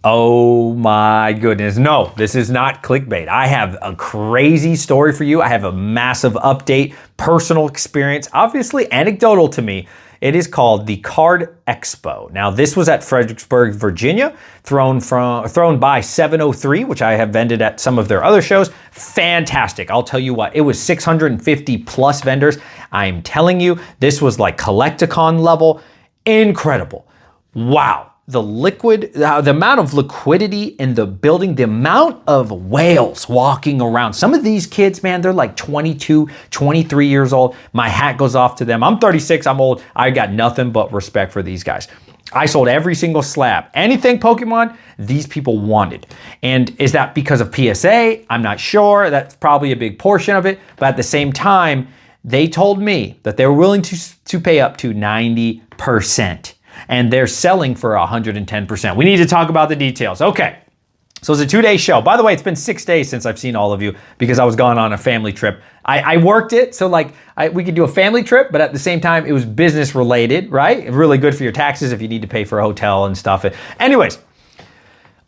Oh my goodness. No, this is not clickbait. I have a crazy story for you. I have a massive update, personal experience, obviously anecdotal to me. It is called the Card Expo. Now, this was at Fredericksburg, Virginia, thrown by 703, which I have vended at some of their other shows. Fantastic. I'll tell you what, it was 650 plus vendors. I'm telling you, this was like Collecticon level. Incredible. Wow. The amount of liquidity in the building, the amount of whales walking around. Some of these kids, man, they're like 22, 23 years old. My hat goes off to them. I'm 36, I'm old. I got nothing but respect for these guys. I sold every single slab. Anything Pokemon, these people wanted. And is that because of PSA? I'm not sure. That's probably a big portion of it. But at the same time, they told me that they were willing to pay up to 90%. And they're selling for 110%. We need to talk about the details. Okay, so it's a 2-day show. By the way, it's been 6 days since I've seen all of you because I was gone on a family trip. I worked it, so we could do a family trip, but at the same time, it was business related, right? Really good for your taxes if you need to pay for a hotel and stuff. Anyways,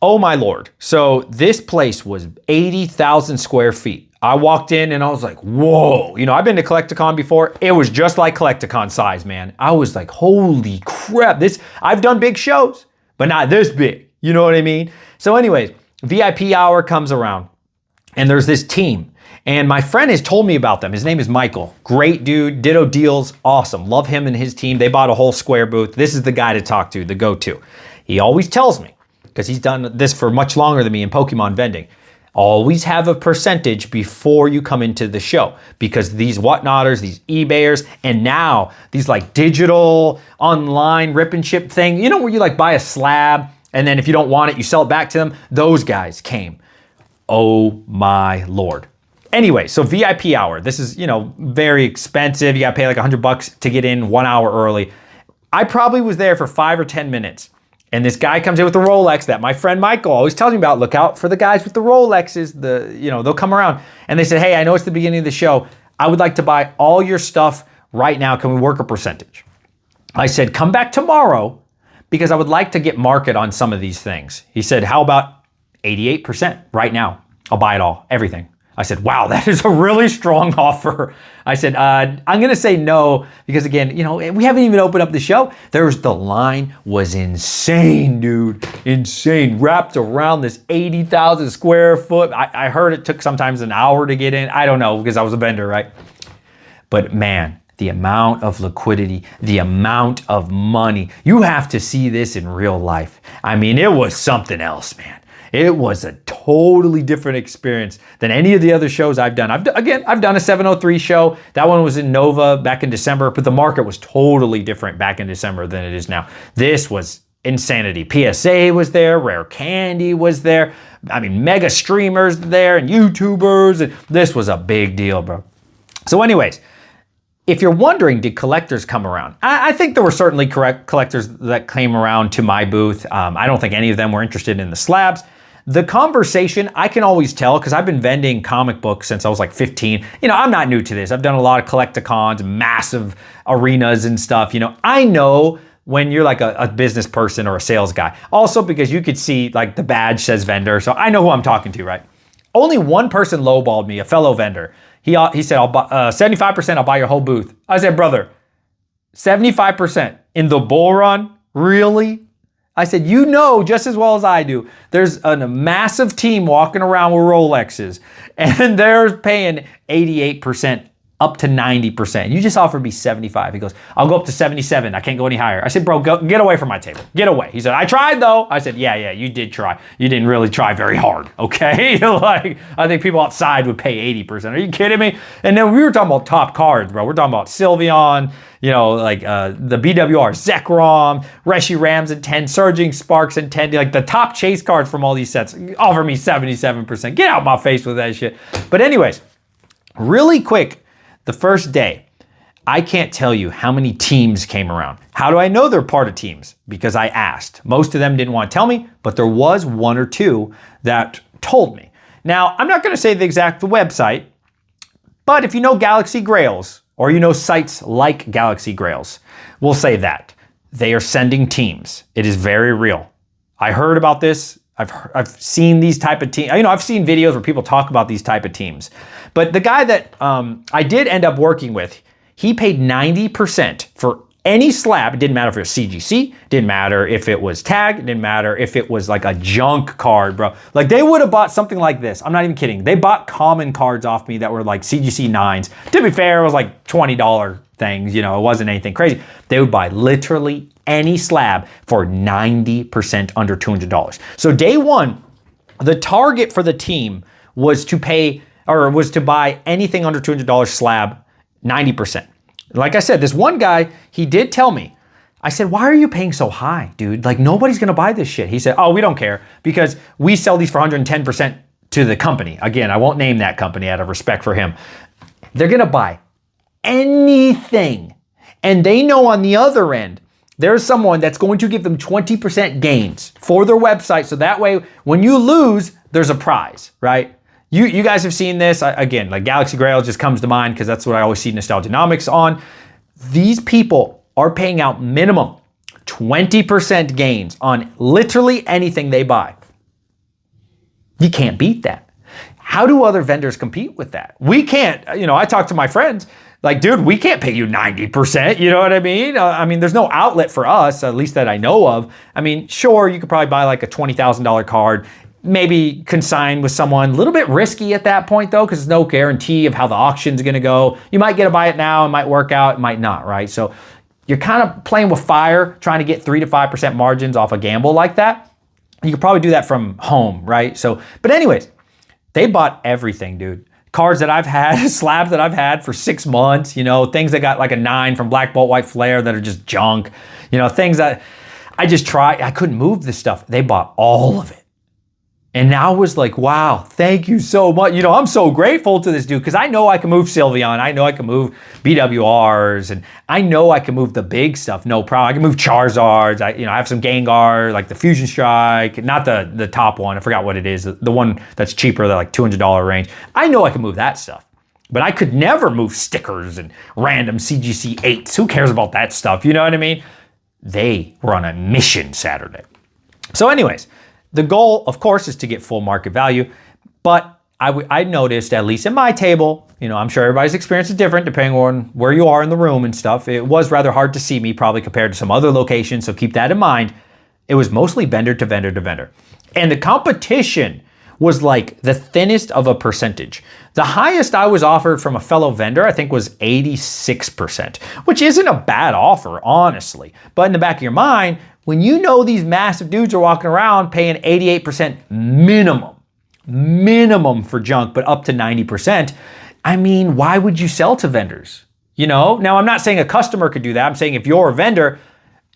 oh my Lord. So this place was 80,000 square feet. I walked in and I was like, whoa. You know, I've been to Collecticon before. It was just like Collecticon size, man. I was like, holy crap. I've done big shows, but not this big. You know what I mean? So anyways, VIP hour comes around and there's this team. And my friend has told me about them. His name is Michael. Great dude, Ditto Deals, awesome. Love him and his team. They bought a whole square booth. This is the guy to talk to, the go-to. He always tells me, because he's done this for much longer than me in Pokemon vending, always have a percentage before you come into the show, because these whatnotters, these eBayers, and now these like digital online rip and ship thing, you know, where you like buy a slab and then if you don't want it, you sell it back to them. Those guys came. Oh my Lord. Anyway, so VIP hour, this is, you know, very expensive. You gotta pay like $100 to get in 1 hour early. I probably was there for 5 or 10 minutes. And this guy comes in with the Rolex that my friend Michael always tells me about. Look out for the guys with the Rolexes. They'll come around. And they said, hey, I know it's the beginning of the show. I would like to buy all your stuff right now. Can we work a percentage? I said, come back tomorrow because I would like to get market on some of these things. He said, how about 88% right now? I'll buy it all, everything. I said, wow, that is a really strong offer. I said, I'm gonna say no, because again, you know, we haven't even opened up the show. The line was insane, dude, insane. Wrapped around this 80,000 square foot. I heard it took sometimes an hour to get in. I don't know, because I was a vendor, right? But man, the amount of liquidity, the amount of money, you have to see this in real life. I mean, it was something else, man. It was a totally different experience than any of the other shows I've done. I've done a 703 show. That one was in Nova back in December, but the market was totally different back in December than it is now. This was insanity. PSA was there, Rare Candy was there. I mean, mega streamers there and YouTubers. And this was a big deal, bro. So anyways, if you're wondering, did collectors come around? I think there were certainly collectors that came around to my booth. I don't think any of them were interested in the slabs. The conversation, I can always tell because I've been vending comic books since I was like 15. You know, I'm not new to this. I've done a lot of collecticons, massive arenas and stuff. You know, I know when you're like a business person or a sales guy. Also because you could see like the badge says vendor. So I know who I'm talking to, right? Only one person lowballed me, a fellow vendor. He said, I'll buy 75%, I'll buy your whole booth. I said, brother, 75% in the bull run? Really? I said, you know just as well as I do, there's a massive team walking around with Rolexes and they're paying 88% up to 90%. You just offered me 75. He goes, I'll go up to 77. I can't go any higher. I said, bro, get away from my table. Get away. He said, I tried though. I said, yeah, you did try. You didn't really try very hard, okay? Like, I think people outside would pay 80%. Are you kidding me? And then we were talking about top cards, bro. We're talking about Sylveon, you know, like the BWR, Zekrom, Reshi Rams and 10, Surging Sparks and 10, like the top chase cards from all these sets. Offer me 77%. Get out my face with that shit. But anyways, really quick, the first day, I can't tell you how many teams came around. How do I know they're part of teams? Because I asked. Most of them didn't want to tell me, but there was one or two that told me. Now, I'm not going to say the exact website, but if you know Galaxy Grails, or you know sites like Galaxy Grails, we'll say that. They are sending teams. It is very real. I heard about this I've seen these type of teams. I've seen videos where people talk about these type of teams. But the guy that I did end up working with, he paid 90% for any slab. It didn't matter if it was CGC, didn't matter if it was tag, it didn't matter if it was like a junk card, bro. Like they would have bought something like this. I'm not even kidding. They bought common cards off me that were like CGC 9s. To be fair, it was like $20 things, it wasn't anything crazy. They would buy literally any slab for 90% under $200. So day one, the target for the team was to buy anything under $200 slab 90%. Like I said, this one guy, he did tell me, I said, why are you paying so high, dude? Like nobody's gonna buy this shit. He said, oh, we don't care because we sell these for 110% to the company. Again, I won't name that company out of respect for him. They're gonna buy anything. And they know on the other end, there's someone that's going to give them 20% gains for their website. So that way, when you lose, there's a prize, right? You guys have seen this. Again, like Galaxy Grail just comes to mind because that's what I always see Nostalgianomics on. These people are paying out minimum 20% gains on literally anything they buy. You can't beat that. How do other vendors compete with that? We can't. I talk to my friends like, dude, we can't pay you 90%. You know what I mean? There's no outlet for us, at least that I know of. Sure, you could probably buy like a $20,000 card, maybe consign with someone. A little bit risky at that point though, because there's no guarantee of how the auction's gonna go. You might get to buy it now, it might work out, it might not, right? So you're kind of playing with fire, trying to get 3 to 5% margins off a gamble like that. You could probably do that from home, right? So, but anyways, they bought everything, dude. Cards that I've had, slabs that I've had for 6 months, things that got like a 9 from Black Bolt White Flare that are just junk, things that I just tried, I couldn't move this stuff. They bought all of it. And now I was like, wow, thank you so much. I'm so grateful to this dude because I know I can move Sylveon. I know I can move BWRs and I know I can move the big stuff. No problem. I can move Charizards. I have some Gengar, like the Fusion Strike, not the top one. I forgot what it is. The one that's cheaper, the like $200 range. I know I can move that stuff. But I could never move stickers and random CGC 8s. Who cares about that stuff? You know what I mean? They were on a mission Saturday. So anyways, the goal, of course, is to get full market value, but I noticed, at least in my table, I'm sure everybody's experience is different depending on where you are in the room and stuff. It was rather hard to see me probably compared to some other locations, so keep that in mind. It was mostly vendor to vendor to vendor. And the competition was like the thinnest of a percentage. The highest I was offered from a fellow vendor, I think, was 86%, which isn't a bad offer, honestly. But in the back of your mind, when you know these massive dudes are walking around paying 88% minimum for junk, but up to 90%, why would you sell to vendors? Now I'm not saying a customer could do that. I'm saying if you're a vendor,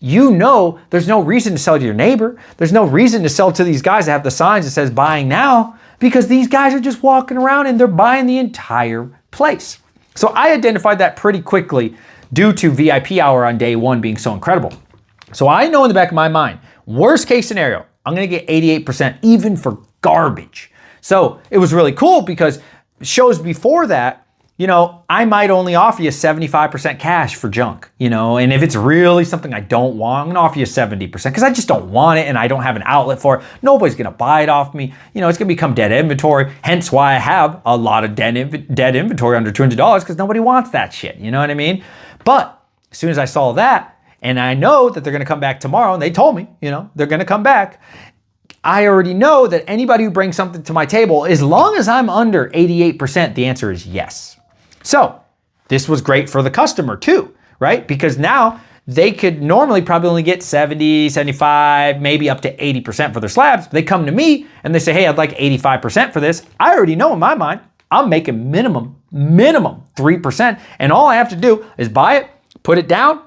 there's no reason to sell to your neighbor. There's no reason to sell to these guys that have the signs that says buying now, because these guys are just walking around and they're buying the entire place. So I identified that pretty quickly due to VIP hour on day one being so incredible. So I know in the back of my mind, worst case scenario, I'm gonna get 88% even for garbage. So it was really cool because shows before that, I might only offer you 75% cash for junk, and if it's really something I don't want, I'm gonna offer you 70% because I just don't want it and I don't have an outlet for it. Nobody's gonna buy it off me. It's gonna become dead inventory, hence why I have a lot of dead inventory under $200 because nobody wants that shit, you know what I mean? But as soon as I saw that, and I know that they're gonna come back tomorrow, and they told me, they're gonna come back, I already know that anybody who brings something to my table, as long as I'm under 88%, the answer is yes. So this was great for the customer too, right? Because now they could normally probably only get 70, 75, maybe up to 80% for their slabs. They come to me and they say, hey, I'd like 85% for this. I already know in my mind, I'm making minimum 3%. And all I have to do is buy it, put it down,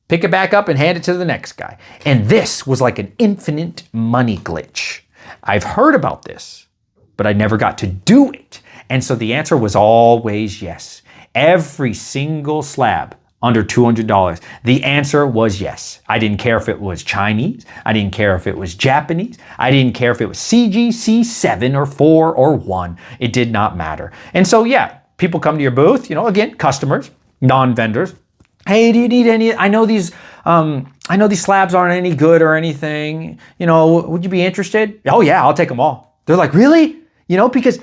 pick it back up and hand it to the next guy. And this was like an infinite money glitch. I've heard about this, but I never got to do it. And so the answer was always yes. Every single slab under $200, the answer was yes. I didn't care if it was Chinese. I didn't care if it was Japanese. I didn't care if it was CGC 7 or 4 or 1. It did not matter. And so, yeah, people come to your booth, again, customers, non-vendors. Hey, do you need any? I know these slabs aren't any good or anything. You know, would you be interested? Oh yeah, I'll take them all. They're like, really? You know, because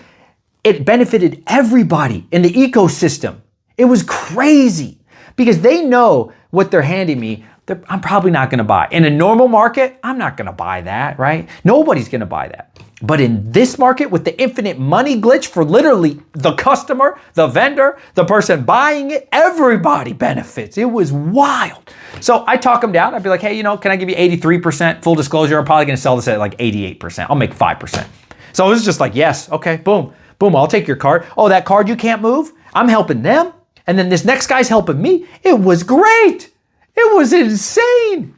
it benefited everybody in the ecosystem. It was crazy because they know what they're handing me. I'm probably not going to buy. In a normal market, I'm not going to buy that, right? Nobody's going to buy that. But in this market with the infinite money glitch for literally the customer, the vendor, the person buying it, everybody benefits. It was wild. So I talk them down. I'd be like, hey, you know, can I give you 83%? Full disclosure, I'm probably going to sell this at like 88%. I'll make 5%. So it was just like, yes, okay, boom, boom, I'll take your card. Oh, that card you can't move? I'm helping them. And then this next guy's helping me. It was great. It was insane.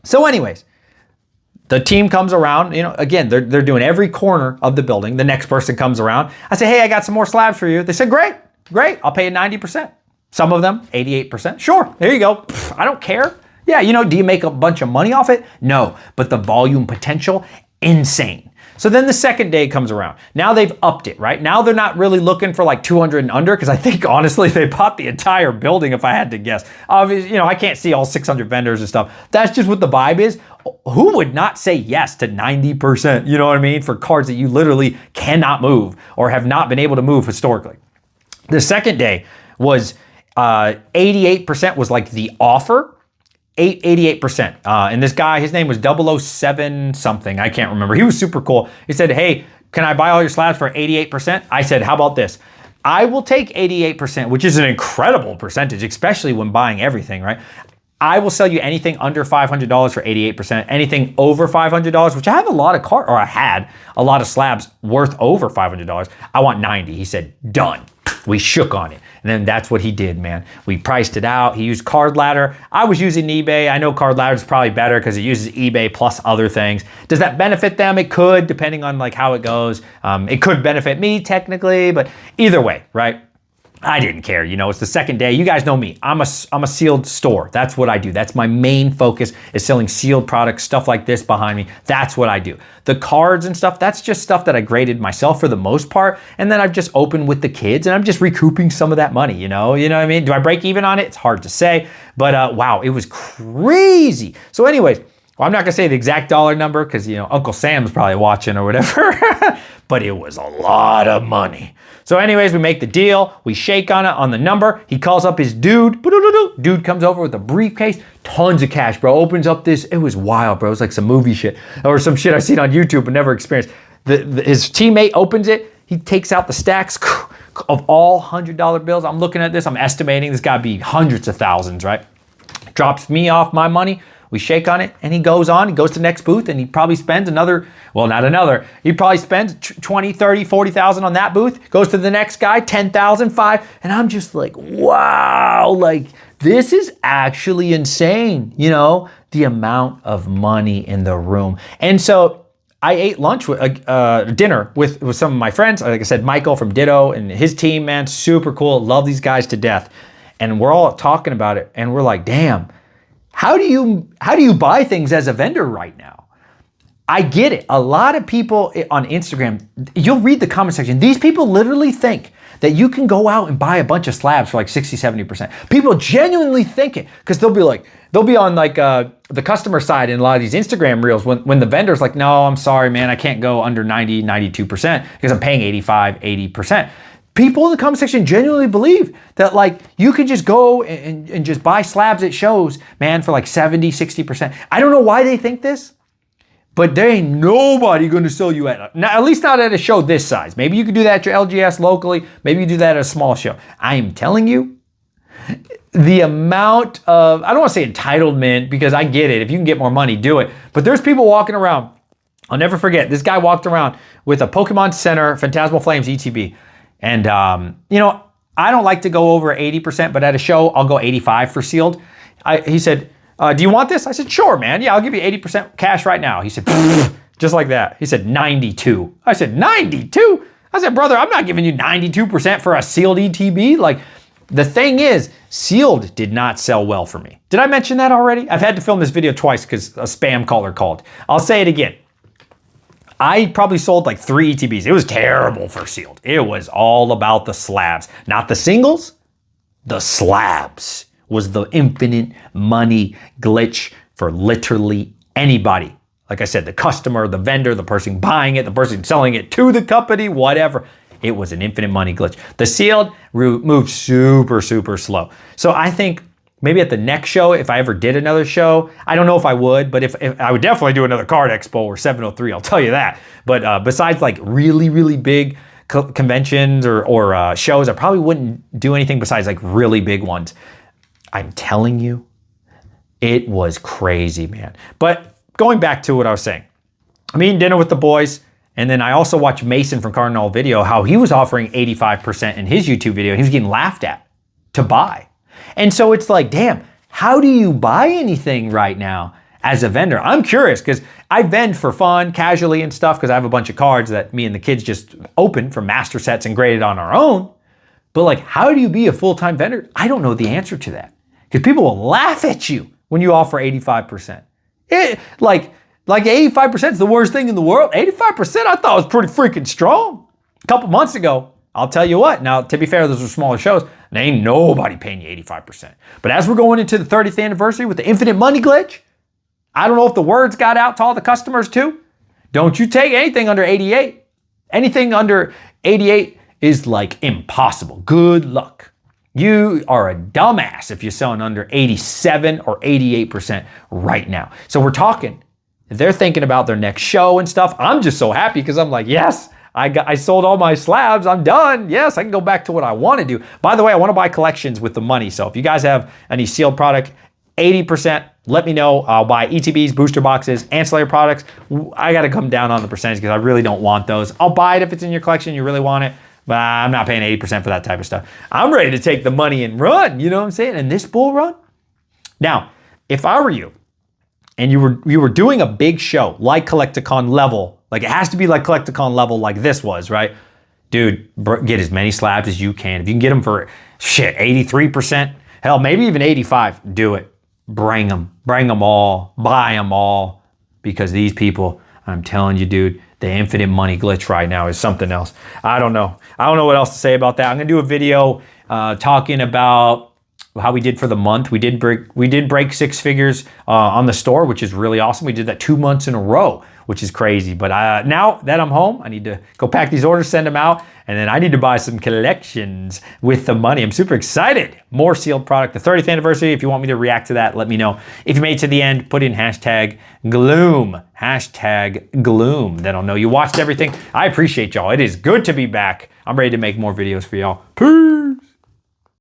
So anyways, the team comes around, you know, again, they're doing every corner of the building. The next person comes around. I say, hey, I got some more slabs for you. They said, great, I'll pay you 90%. Some of them, 88%. Sure, there you go. Pff, I don't care. Yeah, you know, do you make a bunch of money off it? No, but the volume potential, insane. So then the second day comes around. Now they've upped it, right? Now they're not really looking for like 200 and under, because I think honestly they bought the entire building if I had to guess. Obviously, you know, I can't see all 600 vendors and stuff. That's just what the vibe is. Who would not say yes to 90%, you know what I mean, for cards that you literally cannot move or have not been able to move historically? The second day was 88% was like the offer. 88%. And this guy, his name was 007 something. I can't remember. He was super cool. He said, hey, can I buy all your slabs for 88%? I said, how about this? I will take 88%, which is an incredible percentage, especially when buying everything, right? I will sell you anything under $500 for 88%. Anything over $500, which I have a lot of I had a lot of slabs worth over $500. I want 90. He said, done. We shook on it. And then that's what he did, man. We priced it out. He used Card Ladder. I was using eBay. I know Card Ladder is probably better because it uses eBay plus other things. Does that benefit them? It could, depending on like how it goes. It could benefit me technically, but either way, right? I didn't care. You know, it's the second day. You guys know me. I'm a sealed store. That's what I do. That's my main focus, is selling sealed products, stuff like this behind me. That's what I do. The cards and stuff, that's just stuff that I graded myself for the most part. And then I've just opened with the kids and I'm just recouping some of that money, you know what I mean? Do I break even on it? It's hard to say, but wow, it was crazy. So anyways, well, I'm not gonna say the exact dollar number because, you know, Uncle Sam's probably watching or whatever, but it was a lot of money. So anyways, we make the deal, we shake on it, on the number, he calls up his dude, dude comes over with a briefcase, tons of cash, bro, opens up this, it was wild, bro, it was like some movie shit, or some shit I've seen on YouTube but never experienced. His teammate opens it, he takes out the stacks of all $100 bills. I'm looking at this, I'm estimating this gotta be hundreds of thousands, right? Drops me off my money, we shake on it, and he goes to the next booth, and he probably spends he probably spends 20, 30, 40,000 on that booth, goes to the next guy, 10,000, 5, and I'm just like, wow, like this is actually insane, you know, the amount of money in the room. And so I ate lunch with dinner with some of my friends. Like I said, Michael from Ditto and his team, man, super cool. Love these guys to death. And we're all talking about it, and we're like, damn, how do you buy things as a vendor right now? I get it. A lot of people on Instagram, you'll read the comment section. These people literally think that you can go out and buy a bunch of slabs for like 60, 70%. People genuinely think it, because they'll be on like the customer side in a lot of these Instagram reels when the vendor's like, no, I'm sorry, man, I can't go under 90, 92% because I'm paying 85, 80%. People in the comment section genuinely believe that like you could just go and just buy slabs at shows, man, for like 70, 60%. I don't know why they think this, but there ain't nobody gonna sell you at least not at a show this size. Maybe you could do that at your LGS locally. Maybe you do that at a small show. I am telling you, the amount of, I don't wanna say entitlement, because I get it. If you can get more money, do it. But there's people walking around. I'll never forget, this guy walked around with a Pokemon Center Phantasmal Flames ETB. And, you know, I don't like to go over 80%, but at a show, I'll go 85 for sealed. He said, do you want this? I said, sure, man. Yeah, I'll give you 80% cash right now. He said, just like that. He said, 92. I said, 92? I said, brother, I'm not giving you 92% for a sealed ETB. Like, the thing is, sealed did not sell well for me. Did I mention that already? I've had to film this video twice because a spam caller called. I'll say it again. I probably sold like 3 ETBs. It was terrible for sealed. It was all about the slabs, not the singles, the slabs. was the infinite money glitch for literally anybody. Like I said, the customer, the vendor, the person buying it, the person selling it to the company, whatever. It was an infinite money glitch. The sealed moved super, super slow. So I think maybe at the next show, if I ever did another show, I don't know if I would, but if I would definitely do another card expo or 703, I'll tell you that. But besides like really, really big conventions or shows, I probably wouldn't do anything besides like really big ones. I'm telling you, it was crazy, man. But going back to what I was saying, I'm eating dinner with the boys, and then I also watched Mason from Cardinal Video, how he was offering 85% in his YouTube video. He was getting laughed at to buy. And so it's like, damn, how do you buy anything right now as a vendor? I'm curious because I vend for fun, casually and stuff, because I have a bunch of cards that me and the kids just opened from master sets and graded on our own. But like, how do you be a full-time vendor? I don't know the answer to that, because people will laugh at you when you offer 85%. Like 85% is the worst thing in the world. 85% I thought was pretty freaking strong. A couple months ago, I'll tell you what. Now, to be fair, those are smaller shows. And ain't nobody paying you 85%. But as we're going into the 30th anniversary with the infinite money glitch, I don't know if the words got out to all the customers too. Don't you take anything under 88. Anything under 88 is like impossible. Good luck. You are a dumbass if you're selling under 87 or 88% right now. So we're talking, if they're thinking about their next show and stuff, I'm just so happy because I'm like, yes, I sold all my slabs. I'm done. Yes, I can go back to what I want to do. By the way, I want to buy collections with the money. So if you guys have any sealed product, 80%, let me know. I'll buy ETBs, booster boxes, ancillary products. I got to come down on the percentage because I really don't want those. I'll buy it if it's in your collection, you really want it. But I'm not paying 80% for that type of stuff. I'm ready to take the money and run, you know what I'm saying? And this bull run. Now, if I were you and you were doing a big show like Collecticon level, like it has to be like Collecticon level like this was, right? Dude, get as many slabs as you can. If you can get them for 83%, hell, maybe even 85, do it. Bring them all, buy them all, because these people, I'm telling you, dude, the infinite money glitch right now is something else. I don't know what else to say about that. I'm gonna do a video talking about how we did for the month. We did break 6 figures on the store, which is really awesome. We did that 2 months in a row, which is crazy. But now that I'm home, I need to go pack these orders, send them out, and then I need to buy some collections with the money. I'm super excited. More sealed product, the 30th anniversary. If you want me to react to that, let me know. If you made it to the end, put in hashtag gloom. Hashtag gloom. Then I'll know you watched everything. I appreciate y'all. It is good to be back. I'm ready to make more videos for y'all. Peace.